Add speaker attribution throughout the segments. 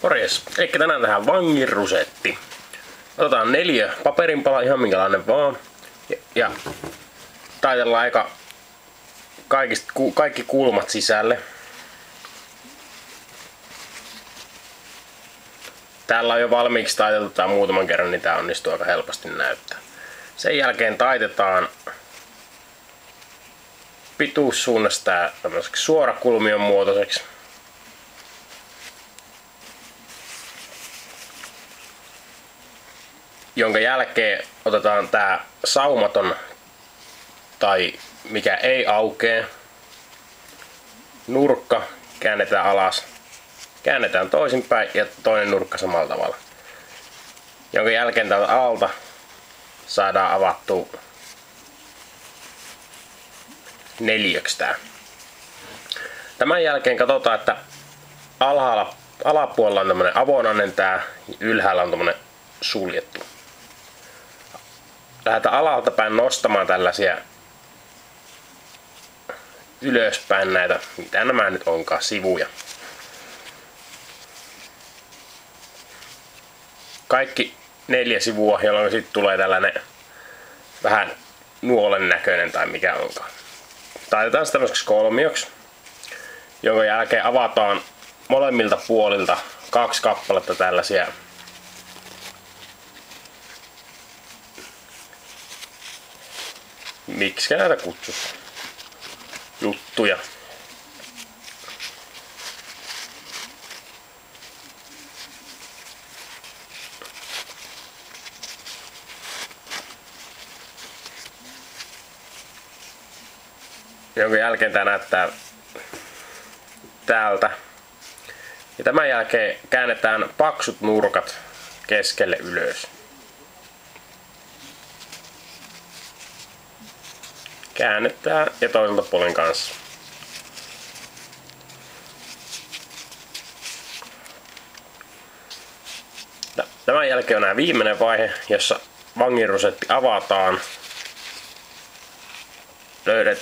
Speaker 1: Morjes! Eli tänään tähän vangin rusetti. Otetaan 4 paperinpala, ihan minkälainen vaan. Ja taitellaan aika kaikki kulmat sisälle. Täällä on jo valmiiksi taiteltu tää muutaman kerran, niin tää onnistuu aika helposti näyttää. Sen jälkeen taitetaan pituussuunnasta tää tämmöiseksi suorakulmion muotoiseksi. Jonka jälkeen otetaan tää saumaton tai mikä ei aukee nurkka, käännetään alas, käännetään toisinpäin ja toinen nurkka samalla tavalla. Jonka jälkeen täältä alta saadaan avattua neliöksi tää. Tämän jälkeen katsotaan, että alapuolella on tämmönen avonainen tää, ylhäällä on tämmönen suljettu. Lähdetään alalta päin nostamaan tällaisia ylöspäin näitä, mitä nämä nyt onkaan, sivuja. Kaikki 4 sivua, jolloin sitten tulee tällainen vähän nuolen näköinen tai mikä onkaan. Taitetaan se tämmöiseksi kolmioksi, jonka jälkeen avataan molemmilta puolilta 2 kappaletta tällaisia miksi näitä kutsutaan? Juttuja. Jonka jälkeen tää näyttää täältä. Ja tämän jälkeen käännetään paksut nurkat keskelle ylös. Käännetään ja toiselta puolen kanssa. Tämän jälkeen on nämä viimeinen vaihe, jossa vangin rusetti avataan. Löydät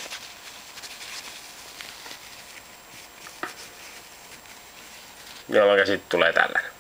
Speaker 1: jolloin sitten tulee tällainen.